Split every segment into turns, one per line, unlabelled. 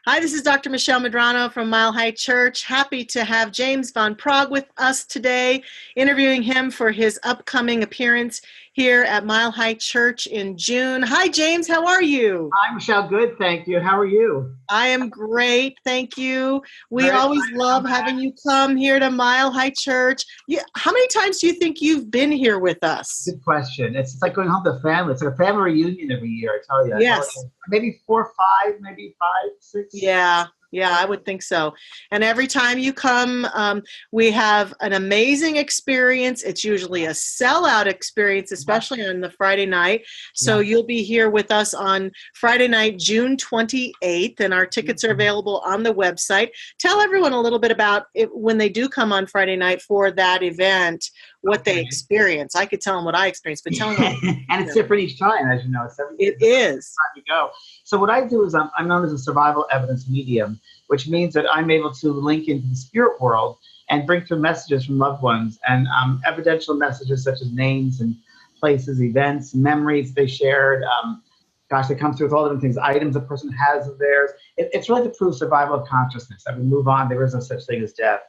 Hi, this is Dr. Michelle Medrano from Mile High Church. Happy to have James Van Praagh with us today, interviewing him for his upcoming appearance here at Mile High Church in June. Hi, James. How are you?
Hi, Michelle. Good, thank you. How are you?
I am great. Thank you. We
Very
always
excited to
love
come
having
back.
you come here to Mile High Church. How many times do you think you've been here with us?
Good question. It's like going home to family. It's like a family reunion every year, I tell you.
Yes.
Maybe 4 or 5, maybe 5, 6.
Yeah, I would think so. And every time you come, we have an amazing experience. It's usually a sellout experience, especially on the Friday night. So you'll be here with us on Friday night, June 28th, and our tickets are available on the website. Tell everyone a little bit about it when they do come on Friday night for that event, what they experience. I could tell them what I experienced, but tell them.
And it's different each time, as you know.
It is.
Time you go. So what I do is I'm known as a survival evidence medium, which means that I'm able to link into the spirit world and bring through messages from loved ones and evidential messages such as names and places, events, memories they shared. They come through with all different things, items a person has of theirs. It's really to prove survival of consciousness. I mean, move on. There is no such thing as death.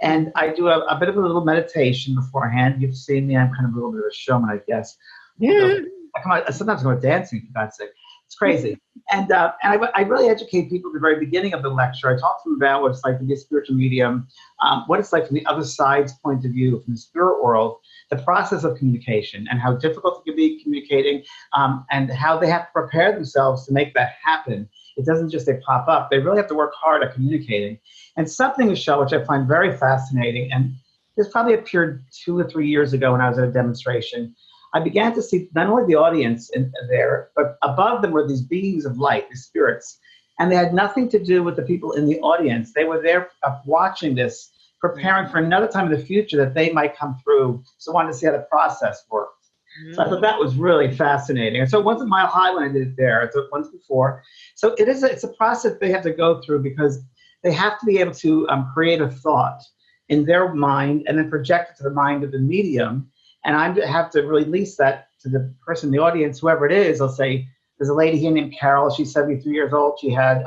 And I do a bit of a little meditation beforehand. You've seen me. I'm kind of a little bit of a showman, I guess.
Yeah.
Sometimes I go dancing, for God's sake. It's crazy. And I really educate people at the very beginning of the lecture. I talk to them about what it's like to be a spiritual medium, what it's like from the other side's point of view, from the spirit world, the process of communication and how difficult it can be communicating, and how they have to prepare themselves to make that happen. It doesn't just pop up. They really have to work hard at communicating. And something, Michelle, which I find very fascinating, and this probably appeared 2 or 3 years ago when I was at a demonstration, I began to see not only the audience in there, but above them were these beings of light, these spirits. And they had nothing to do with the people in the audience. They were there watching this, preparing for another time in the future that they might come through. So I wanted to see how the process worked. So I thought that was really fascinating. And so once at Mile High when I did it there, I took once before. So it's a process they have to go through because they have to be able to create a thought in their mind and then project it to the mind of the medium. And I have to release that to the person in the audience, whoever it is. I'll say, there's a lady here named Carol. She's 73 years old. She had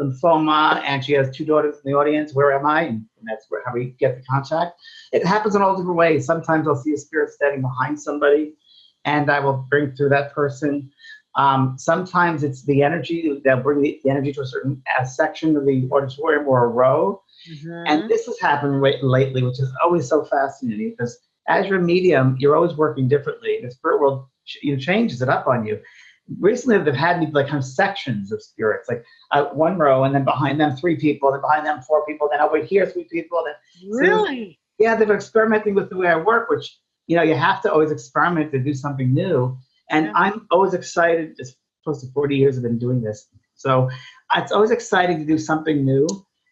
lymphoma, and she has 2 daughters in the audience. Where am I? And that's how we get the contact. It happens in all different ways. Sometimes I'll see a spirit standing behind somebody, and I will bring through that person. Sometimes it's the energy. They'll bring the energy to a certain section of the auditorium or a row. And this has happened lately, which is always so fascinating because as you're a medium, you're always working differently. The spirit world changes it up on you. Recently, they've had me like kind of sections of spirits, like one row, and then behind them 3 people, then behind them 4 people, then over here 3 people. Then
Really?
Yeah, they've been experimenting with the way I work, which you have to always experiment to do something new. And I'm always excited. It's close to 40 years I've been doing this, so it's always exciting to do something new.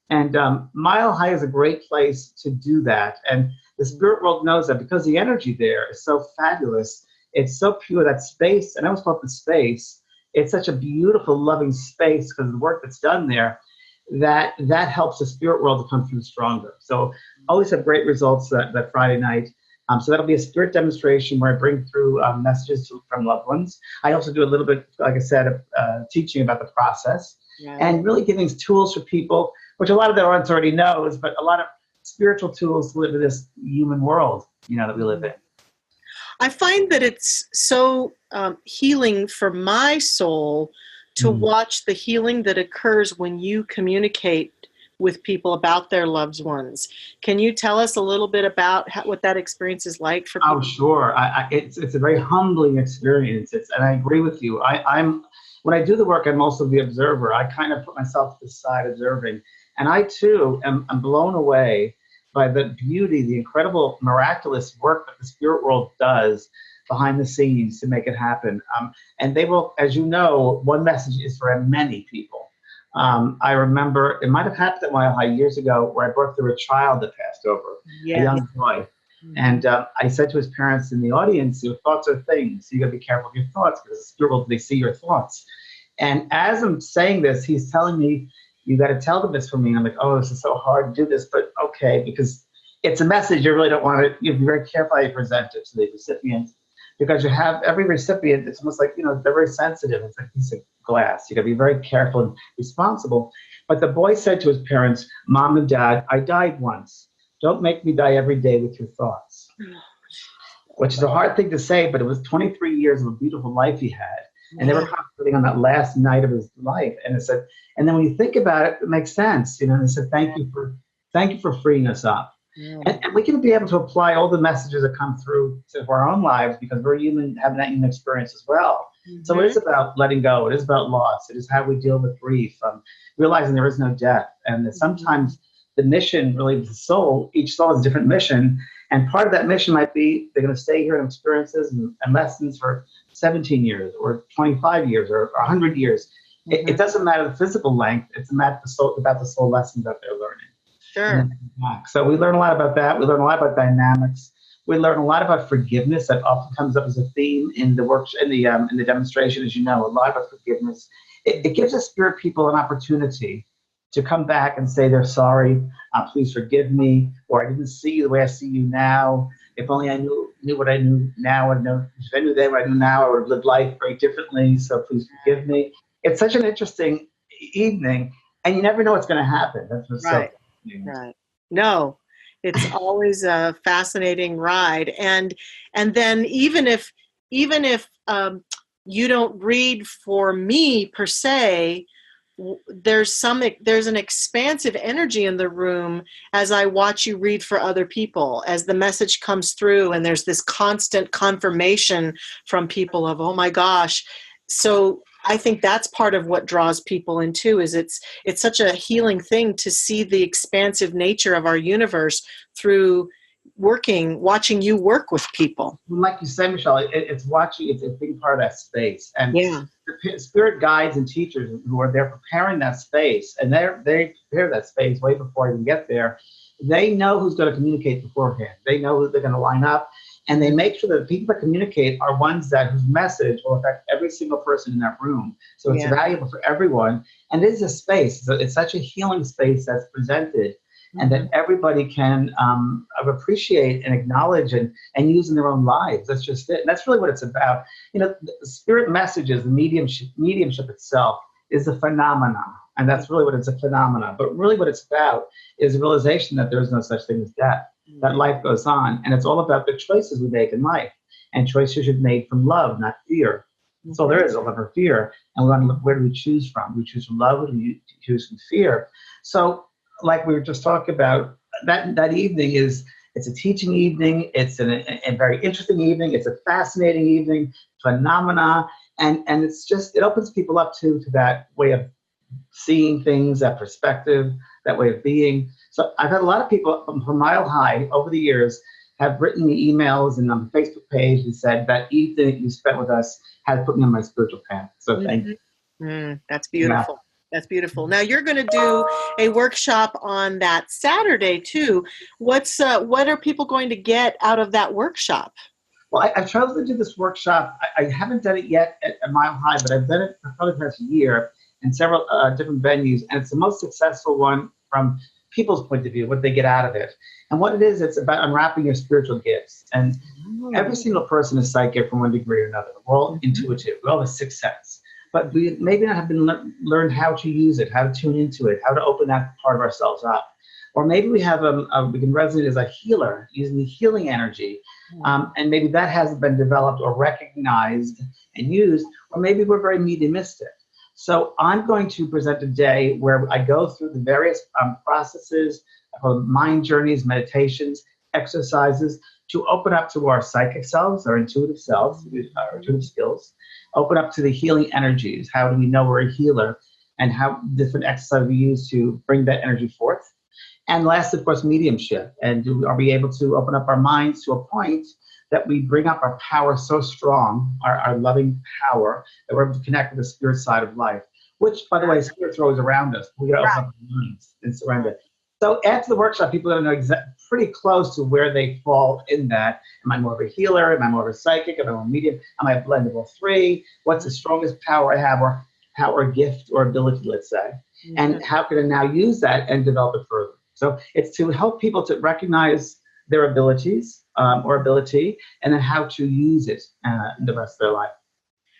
And Mile High is a great place to do that. And the spirit world knows that because the energy there is so fabulous. It's so pure, that space, and I always call it the space. It's such a beautiful, loving space because of the work that's done there that helps the spirit world to come through stronger. So always have great results that Friday night. So that'll be a spirit demonstration where I bring through messages from loved ones. I also do a little bit, like I said, teaching about the process and really giving tools for people, which a lot of the audience already knows, but a lot of spiritual tools to live in this human world, that we live in.
I find that it's so healing for my soul to watch the healing that occurs when you communicate with people about their loved ones. Can you tell us a little bit about what that experience is like for people?
Oh, sure. It's a very humbling experience. And I agree with you. When I do the work, I'm also the observer. I kind of put myself to the side observing. And I, too, am blown away by the beauty, the incredible, miraculous work that the spirit world does behind the scenes to make it happen. And they will, as you know, one message is for many people. I remember, it might have happened at Mile High years ago, where I brought through a child that passed over, a young boy. And I said to his parents in the audience, your thoughts are things. So you got to be careful of your thoughts because the spirit world, they see your thoughts. And as I'm saying this, he's telling me, you got to tell them this for me. And I'm like, oh, this is so hard to do this, but okay, because it's a message you really don't want to, you be very careful how you present it to the recipient, because you have every recipient, it's almost like, they're very sensitive. It's like, glass. You got to be very careful and responsible. But the boy said to his parents, Mom and Dad, I died once. Don't make me die every day with your thoughts. Which is a hard thing to say, but it was 23 years of a beautiful life he had. And they were concentrating on that last night of his life. And it said, and then when you think about it, it makes sense. And they said, thank you for freeing us up. And we can be able to apply all the messages that come through to our own lives, because we're human, having that human experience as well. So it is about letting go. It is about loss. It is how we deal with grief, realizing there is no death. And that sometimes the mission really of the soul, each soul has a different mission. And part of that mission might be they're going to stay here in experiences and lessons for 17 years or 25 years or 100 years. It doesn't matter the physical length. It's about the soul lessons that they're learning.
Sure.
So we learn a lot about that. We learn a lot about dynamics. We learn a lot about forgiveness. That often comes up as a theme in the work, in the demonstration, as you know, a lot about forgiveness. It gives us spirit people an opportunity to come back and say they're sorry, please forgive me, or I didn't see you the way I see you now. If only I knew what I knew now, if I knew then what I knew now, I would have lived life very differently, so please forgive me. It's such an interesting evening, and you never know what's going to happen. That's what's
right.
So
right. No, it's always a fascinating ride. And then even if you don't read for me per se, there's an expansive energy in the room as I watch you read for other people, as the message comes through, and there's this constant confirmation from people of, oh my gosh. So I think that's part of what draws people in too, is it's such a healing thing to see the expansive nature of our universe through watching you work with people.
Like you said, Michelle, it's being part of that space. And the spirit guides and teachers who are there preparing that space, and they prepare that space way before I even get there. They know who's going to communicate beforehand. They know who they're going to line up, and they make sure that the people that communicate are ones whose message will affect every single person in that room. So it's valuable for everyone. And it is a space. So it's such a healing space that's presented, and that everybody can appreciate and acknowledge and use in their own lives. That's just it. And that's really what it's about. The spirit messages, the mediumship itself is a phenomenon. And that's really what it's a phenomenon. But really what it's about is the realization that there is no such thing as death, that life goes on. And it's all about the choices we make in life. And choices should be made from love, not fear. That's all there is, love or fear. And we want to look, where do we choose from? We choose from love, or do we choose from fear? So, like we were just talking about, that evening it's a teaching evening. It's a very interesting evening. It's a fascinating evening, phenomena, and it opens people up to that way of seeing things, that perspective, that way of being. So I've had a lot of people from Mile High over the years have written me emails and on the Facebook page and said that evening that you spent with us has put me on my spiritual path. So thank you.
That's beautiful. Yeah. That's beautiful. Now you're going to do a workshop on that Saturday too. What are people going to get out of that workshop?
Well, I've chosen to do this workshop. I haven't done it yet at Mile High, but I've done it for probably the past year in several different venues, and it's the most successful one from people's point of view, what they get out of it. And what it is, it's about unwrapping your spiritual gifts. And every single person is psychic from one degree or another. We're all intuitive. We all have a sixth sense. But we maybe not have been learned how to use it, how to tune into it, how to open that part of ourselves up. Or maybe we have we can resonate as a healer using the healing energy. And maybe that hasn't been developed or recognized and used, or maybe we're very mediumistic. So I'm going to present a day where I go through the various processes, mind journeys, meditations, exercises to open up to our psychic selves, our intuitive selves, our intuitive skills, open up to the healing energies. How do we know we're a healer, and how different exercises we use to bring that energy forth. And last, of course, mediumship. And are we able to open up our minds to a point that we bring up our power so strong, our loving power, that we're able to connect with the spirit side of life, which, by the way, spirit's always around us. We got to open up our minds and surrender. So after the workshop, people are going to know pretty close to where they fall in that. Am I more of a healer? Am I more of a psychic? Am I more of a medium? Am I a blend of all three? What's the strongest power I have, or power, gift, or ability, let's say? And how can I now use that and develop it further? So it's to help people to recognize their abilities or ability, and then how to use it the rest of their life.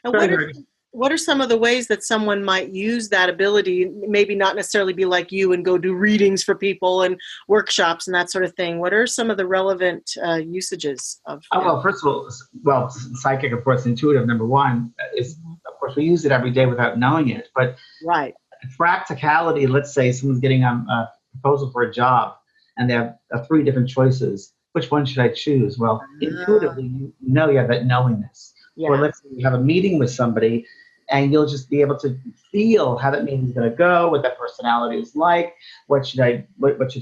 And what are some of the ways that someone might use that ability? Maybe not necessarily be like you and go do readings for people and workshops and that sort of thing. What are some of the relevant usages of?
Well, first of all, psychic, of course, intuitive, number one, is, of course, we use it every day without knowing it. But
right.
Practicality, let's say someone's getting a proposal for a job and they have 3 different choices. Which one should I choose? Well, intuitively, you know you have that knowingness.
Yeah.
Or let's say you have a meeting with somebody and you'll just be able to feel how that meeting is going to go, what that personality is like, what should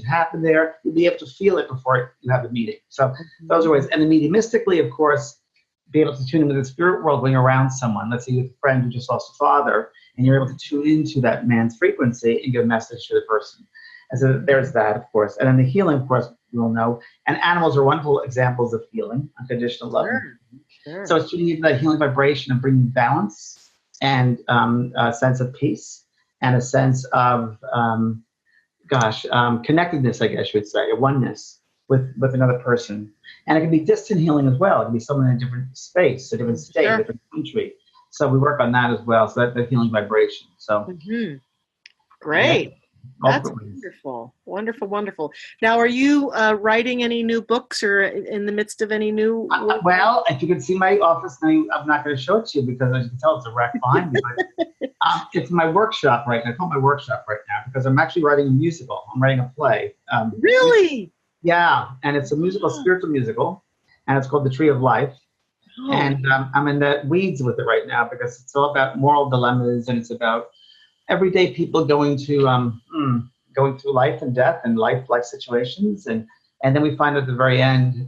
happen there. You'll be able to feel it before you have the meeting. So those are ways. And then mediumistically, of course, be able to tune into the spirit world when you're around someone. Let's say you have a friend who just lost a father, and you're able to tune into that man's frequency and give a message to the person. And so there's that, of course. And then the healing, of course, we'll know. And animals are wonderful examples of healing, unconditional love.
Sure.
So it's tuning into that healing vibration and bringing balance and a sense of peace and a sense of, connectedness, I guess you would say, a oneness with another person. And it can be distant healing as well. It can be someone in a different space, a different state, a different country. So we work on that as well. So that's the healing vibration. So
great.
Yeah.
That's wonderful. Wonderful, wonderful. Now, are you writing any new books or in the midst of any new work?
Well, if you can see my office now, I'm not going to show it to you because as you can tell, it's a wreck behind me. But it's my workshop right now. I call it my workshop right now because I'm actually writing a musical. I'm writing a play.
Really?
Yeah. And it's a musical, spiritual musical. And it's called The Tree of Life. Oh. And I'm in the weeds with it right now because it's all about moral dilemmas and it's about everyday people going through life and death and life situations, and then we find at the very end,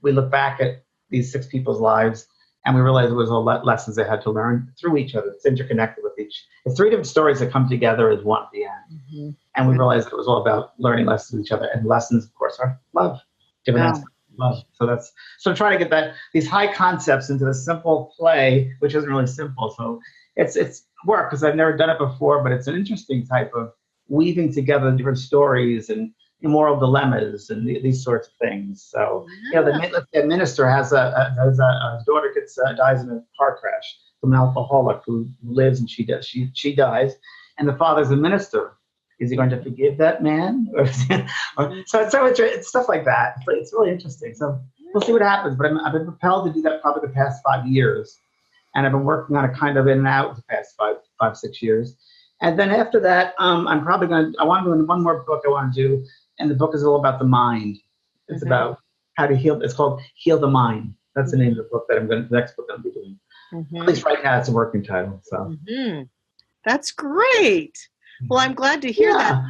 we look back at these 6 people's lives, and we realize there was all lessons they had to learn through each other. It's interconnected with each. It's 3 different stories that come together as one at the end, and we realized it was all about learning lessons with each other, and lessons, of course, are love, different aspects of love. So trying to get these high concepts into a simple play, which isn't really simple. So it's work because I've never done it before, but it's an interesting type of weaving together different stories and moral dilemmas and these sorts of things. So, the minister has a daughter dies in a car crash from an alcoholic who lives and she dies, and the father's a minister. Is he going to forgive that man? So it's stuff like that. It's really interesting. So we'll see what happens. But I've been propelled to do that probably the past 5 years. And I've been working on it kind of in and out the past 5-6 years. And then after that, I want to do one more book I want to do. And the book is all about the mind. It's about how to heal. It's called Heal the Mind. That's the name of the book the next book I'm going to be doing. At least right now it's a working title. So
That's great. Well, I'm glad to hear that.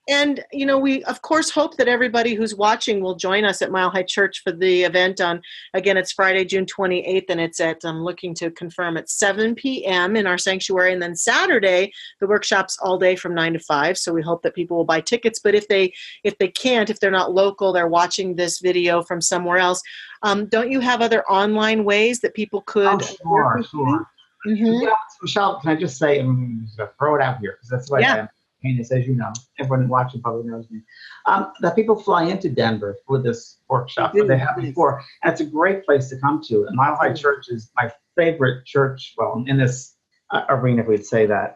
And, we, of course, hope that everybody who's watching will join us at Mile High Church for the event again, it's Friday, June 28th, and it's I'm looking to confirm at 7 p.m. in our sanctuary. And then Saturday, the workshop's all day from 9 to 5. So we hope that people will buy tickets. But if they can't, if they're not local, they're watching this video from somewhere else, don't you have other online ways that people could?
Oh, sure. Yeah, Michelle, can I just say, I'm just going to throw it out here because that's why I am. As you know, everyone watching probably knows me, that people fly into Denver for this workshop that they have before. And it's a great place to come to. And Mile High Church is my favorite church, well, in this arena, if we'd say that,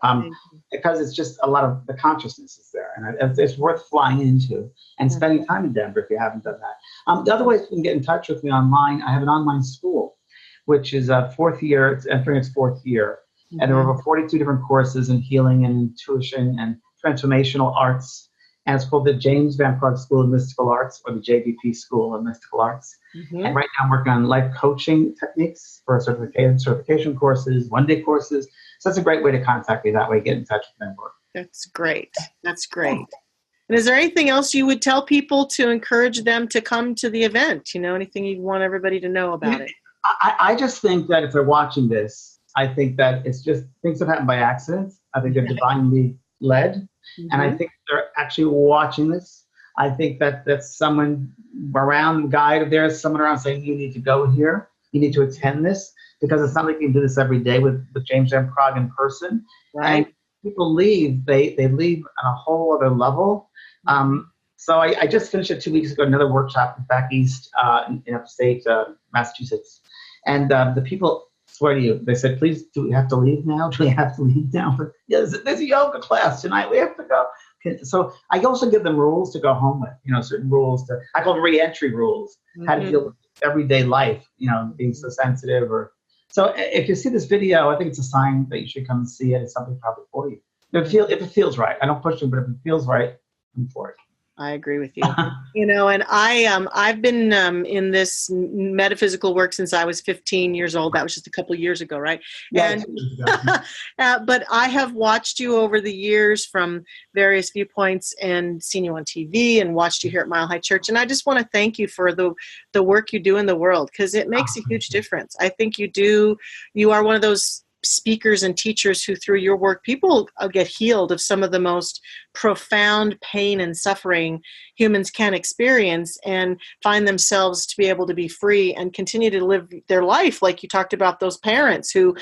because it's just a lot of the consciousness is there. And it's worth flying into and spending time in Denver if you haven't done that. The other ways you can get in touch with me online, I have an online school, which is a 4th year, it's entering its 4th year. And there are over 42 different courses in healing and intuition and transformational arts, and it's called the James Van Praagh School of Mystical Arts, or the JVP School of Mystical Arts. And right now I'm working on life coaching techniques for certification courses, one-day courses. So that's a great way to contact me that way, get in touch with my work.
That's great. That's great. And is there anything else you would tell people to encourage them to come to the event? Anything you'd want everybody to know about it?
I just think that if they're watching this, I think that it's just things that happen by accident. I think they're divinely led. And I think they're actually watching this. I think that that's someone around, guide, there's someone around saying, you need to go here. You need to attend this, because it's not like you can do this every day with James Van Praagh in person. Right. And people leave, they leave on a whole other level. So I just finished it 2 weeks ago, another workshop back east in upstate Massachusetts. And the people swear to you, they said, please, do we have to leave now? Do we have to leave now? But yeah, there's a yoga class tonight. We have to go. So I also give them rules to go home with, certain rules I call them re-entry rules, how to deal with everyday life, being so sensitive so if you see this video, I think it's a sign that you should come and see it. It's something probably for you. If it feels right. I don't push them, but if it feels right, I'm for it.
I agree with you. And I've been in this metaphysical work since I was 15 years old. That was just a couple of years ago, right?
Yeah,
And but I have watched you over the years from various viewpoints and seen you on TV and watched you here at Mile High Church. And I just want to thank you for the work you do in the world, because it makes a huge difference. I think you are one of those speakers and teachers who, through your work, people get healed of some of the most profound pain and suffering humans can experience, and find themselves to be able to be free and continue to live their life. Like you talked about those parents who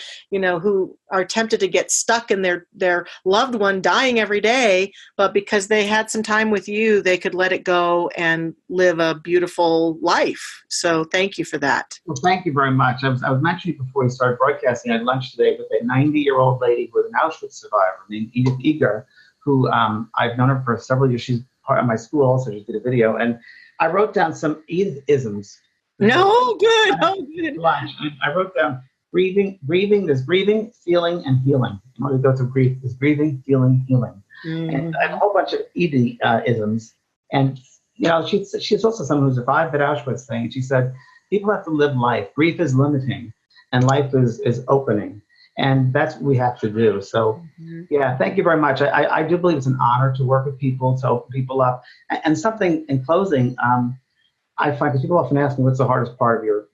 are tempted to get stuck in their loved one dying every day, but because they had some time with you, they could let it go and live a beautiful life. So thank you for that.
Well, thank you very much. I was mentioning before we started broadcasting, I had lunch today with a 90-year-old lady who was an Auschwitz survivor named Edith Eger, who I've known her for several years. She's part of my school also. She did a video. And I wrote down some Edith-isms.
No, good. Oh, good.
Lunch. I wrote down breathing. There's breathing, feeling, and healing. When we go through grief, there's breathing, feeling, healing. And I have a whole bunch of Edith-isms. And, she's also someone who survived that Auschwitz thing. She said, people have to live life. Grief is limiting, and life is opening. And that's what we have to do. So, yeah, thank you very much. I do believe it's an honor to work with people, to open people up. And something in closing, I find, because people often ask me, what's the hardest part of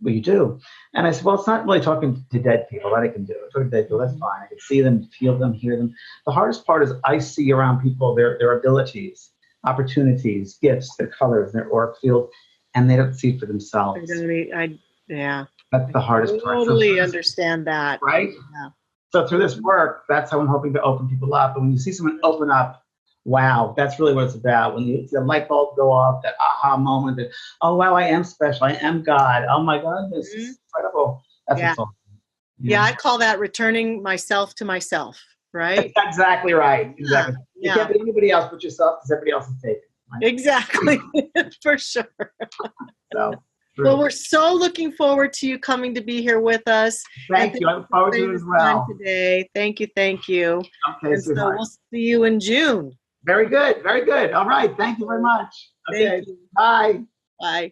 what you do? And I said, well, it's not really talking to dead people. That I can do. Talking to dead people, that's fine. I can see them, feel them, hear them. The hardest part is I see around people their abilities, opportunities, gifts, their colors, their auric field, and they don't see it for themselves.
Yeah.
That's the hardest part.
I totally understand that.
Right?
Yeah.
So through this work, that's how I'm hoping to open people up. And when you see someone open up, wow, that's really what it's about. When you see the light bulb go off, that aha moment, that, oh, wow, I am special. I am God. Oh, my God, this is incredible. That's what's all.
Yeah, I call that returning myself to myself, right?
That's exactly right. Exactly.
Yeah.
You can't be anybody else but yourself, because everybody else is taken. Right?
Exactly. For sure.
So.
Well, we're so looking forward to you coming to be here with us.
Thank you. I look forward to it as well.
Today. Thank you.
Okay,
so we'll see you in June.
Very good. Very good. All right. Thank you very much. Okay.
Thank you.
Bye.
Bye.